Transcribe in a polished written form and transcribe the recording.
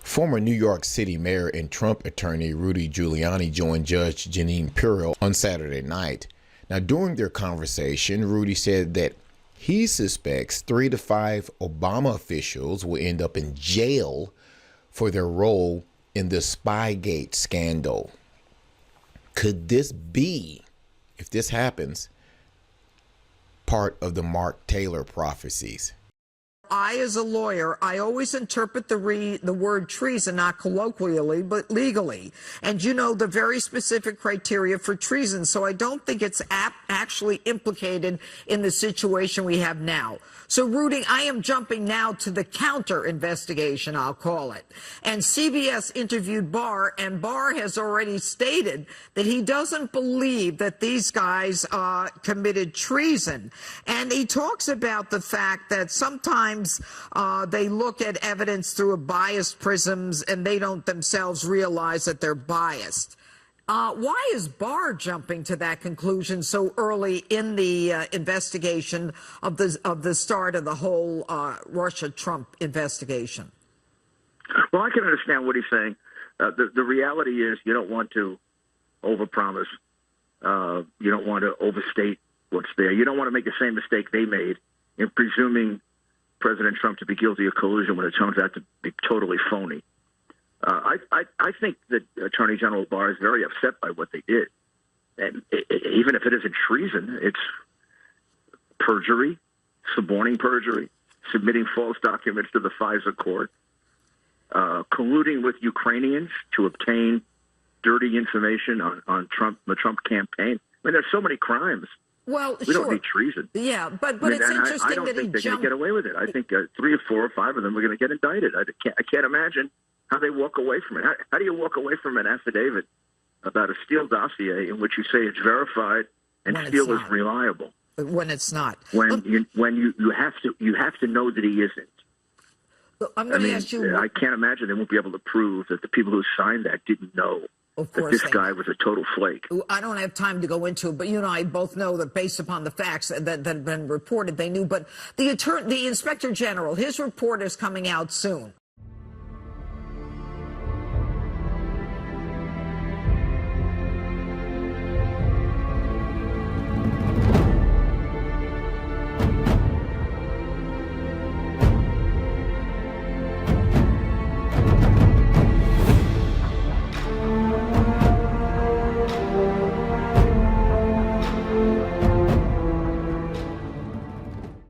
Former New York City Mayor and Trump attorney Rudy Giuliani joined Judge Jeanine Pirro on Saturday night. Now, during their conversation, Rudy said that he suspects 3 to 5 Obama officials will end up in jail for their role in the Spygate scandal. Could this be, if this happens, part of the Mark Taylor prophecies? I, as a lawyer, I always interpret the word treason not colloquially, but legally. And you know the very specific criteria for treason, so I don't think it's actually implicated in the situation we have now. So, Rudy, I am jumping now to the counter investigation, I'll call it. And CBS interviewed Barr, and Barr has already stated that he doesn't believe that these guys committed treason. And he talks about the fact that sometimes they look at evidence through a biased prisms and they don't themselves realize that they're biased. Why is Barr jumping to that conclusion so early in the investigation of the start of the whole Russia-Trump investigation? Well, I can understand what he's saying. The reality is you don't want to overpromise. You don't want to overstate what's there. You don't want to make the same mistake they made in presuming President Trump to be guilty of collusion when it turns out to be totally phony. I think that Attorney General Barr is very upset by what they did. And even if it isn't treason, it's perjury, suborning perjury, submitting false documents to the FISA court, colluding with Ukrainians to obtain dirty information on the Trump campaign. I mean, there's so many crimes. Well, we don't need treason. Yeah, but it's interesting I don't that think he they're going to get away with it. I think 3 or 4 or 5 of them are going to get indicted. I can't imagine how they walk away from it. How do you walk away from an affidavit about a Steele dossier in which you say it's verified and Steele is reliable? When it's not. When you have to know that he isn't. I'm going to ask you. I can't imagine they won't be able to prove that the people who signed that didn't know that this guy was a total flake. I don't have time to go into it, but you and I both know that based upon the facts that have been reported, they knew. But the Inspector General, his report is coming out soon.